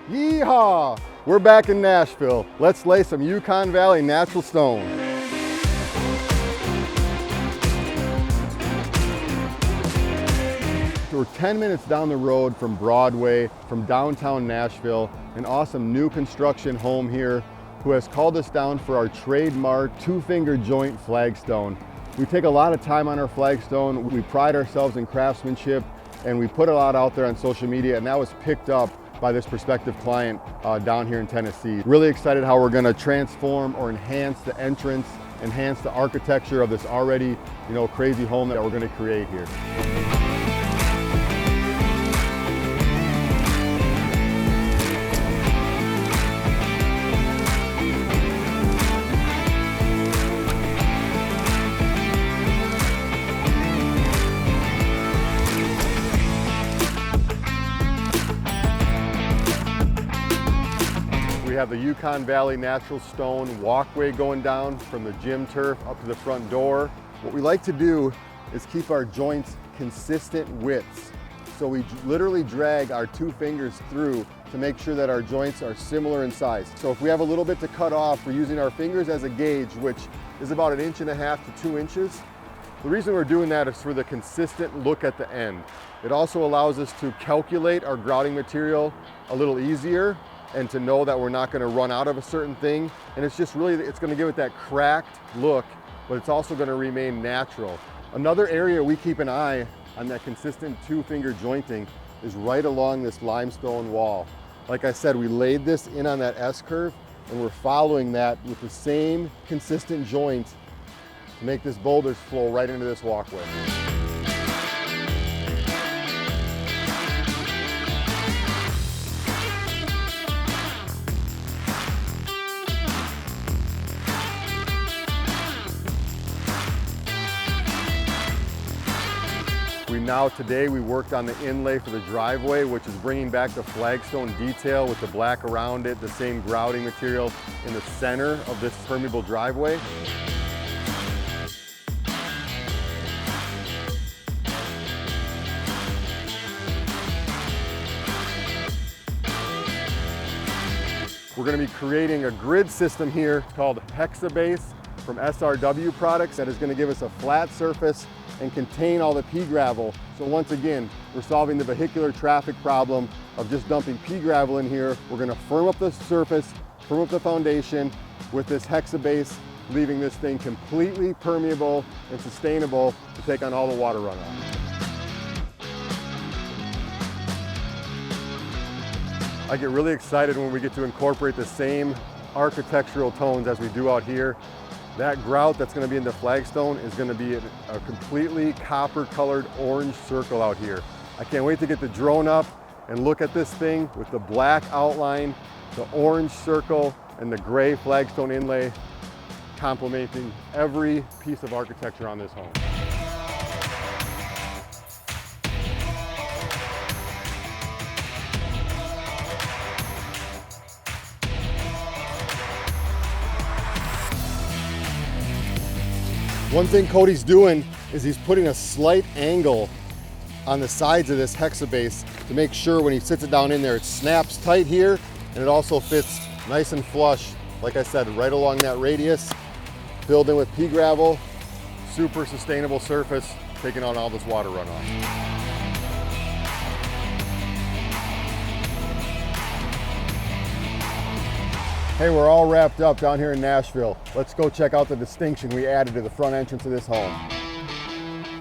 Yeehaw! We're back in Nashville. Let's lay some Yukon Valley Natural Stone. We're 10 minutes down the road from Broadway, from downtown Nashville, an awesome new construction home here who has called us down for our trademark two-finger joint flagstone. We take a lot of time on our flagstone. We pride ourselves in craftsmanship, and we put a lot out there on social media, and that was picked up by this prospective client down here in Tennessee. Really excited how we're gonna transform or enhance the entrance, enhance the architecture of this already, crazy home that we're gonna create here. We have the Yukon Valley Natural Stone walkway going down from the gym turf up to the front door. What we like to do is keep our joints consistent widths. So we literally drag our two fingers through to make sure that our joints are similar in size. So if we have a little bit to cut off, we're using our fingers as a gauge, which is about 1.5 to 2 inches. The reason we're doing that is for the consistent look at the end. It also allows us to calculate our grouting material a little easier and to know that we're not going to run out of a certain thing. And it's just really, it's going to give it that cracked look, but it's also going to remain natural. Another area we keep an eye on that consistent two-finger jointing is right along this limestone wall. Like I said, we laid this in on that S-curve, and we're following that with the same consistent joint to make this boulders flow right into this walkway. Today we worked on the inlay for the driveway, which is bringing back the flagstone detail with the black around it, the same grouting material in the center of this permeable driveway. We're going to be creating a grid system here called Hexabase from SRW Products that is going to give us a flat surface and contain all the pea gravel. So once again, we're solving the vehicular traffic problem of just dumping pea gravel in here. We're gonna firm up the surface, firm up the foundation with this Hexabase, leaving this thing completely permeable and sustainable to take on all the water runoff. I get really excited when we get to incorporate the same architectural tones as we do out here. That grout that's going to be in the flagstone is going to be a completely copper colored orange circle out here. I can't wait to get the drone up and look at this thing with the black outline, the orange circle, and the gray flagstone inlay complementing every piece of architecture on this home. One thing Cody's doing is he's putting a slight angle on the sides of this Hexabase to make sure when he sits it down in there, it snaps tight here, and it also fits nice and flush, like I said, right along that radius, filled in with pea gravel, super sustainable surface, taking on all this water runoff. Hey, we're all wrapped up down here in Nashville. Let's go check out the distinction we added to the front entrance of this home.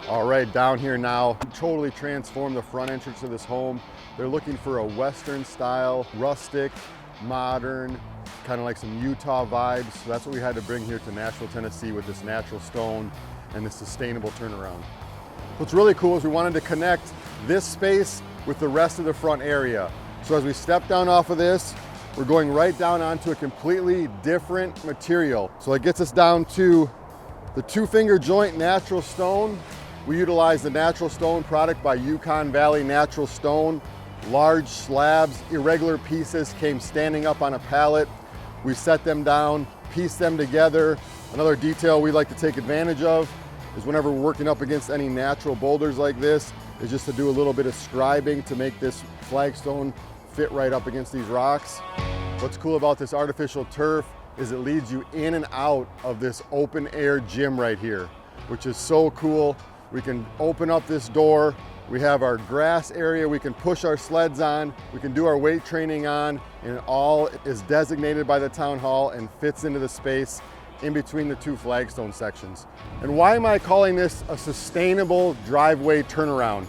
All right, down here now, totally transformed the front entrance of this home. They're looking for a Western style, rustic, modern, kind of like some Utah vibes. So that's what we had to bring here to Nashville, Tennessee with this natural stone and this sustainable turnaround. What's really cool is we wanted to connect this space with the rest of the front area. So as we step down off of this, we're going right down onto a completely different material. So it gets us down to the two-finger joint natural stone. We utilize the natural stone product by Yukon Valley Natural Stone. Large slabs, irregular pieces came standing up on a pallet. We set them down, pieced them together. Another detail we like to take advantage of is whenever we're working up against any natural boulders like this, is just to do a little bit of scribing to make this flagstone fit right up against these rocks. What's cool about this artificial turf is it leads you in and out of this open air gym right here, which is so cool. We can open up this door. We have our grass area we can push our sleds on, we can do our weight training on, and it all is designated by the town hall and fits into the space in between the two flagstone sections. And why am I calling this a sustainable driveway turnaround?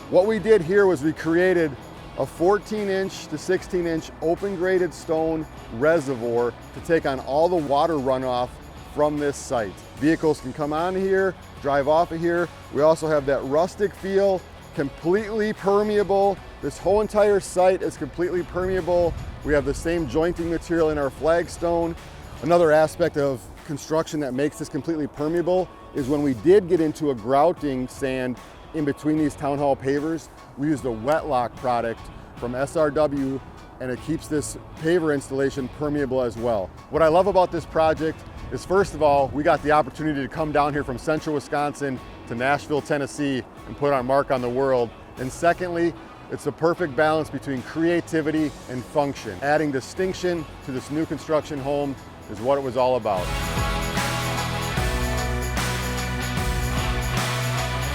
What we did here was we created a 14-inch to 16-inch open graded stone reservoir to take on all the water runoff from this site. Vehicles can come on here, drive off of here. We also have that rustic feel, completely permeable. This whole entire site is completely permeable. We have the same jointing material in our flagstone. Another aspect of construction that makes this completely permeable is when we did get into a grouting sand in between these town hall pavers, we used a wet lock product from SRW, and it keeps this paver installation permeable as well. What I love about this project is, first of all, we got the opportunity to come down here from central Wisconsin to Nashville, Tennessee, and put our mark on the world. And secondly, it's the perfect balance between creativity and function. Adding distinction to this new construction home is what it was all about.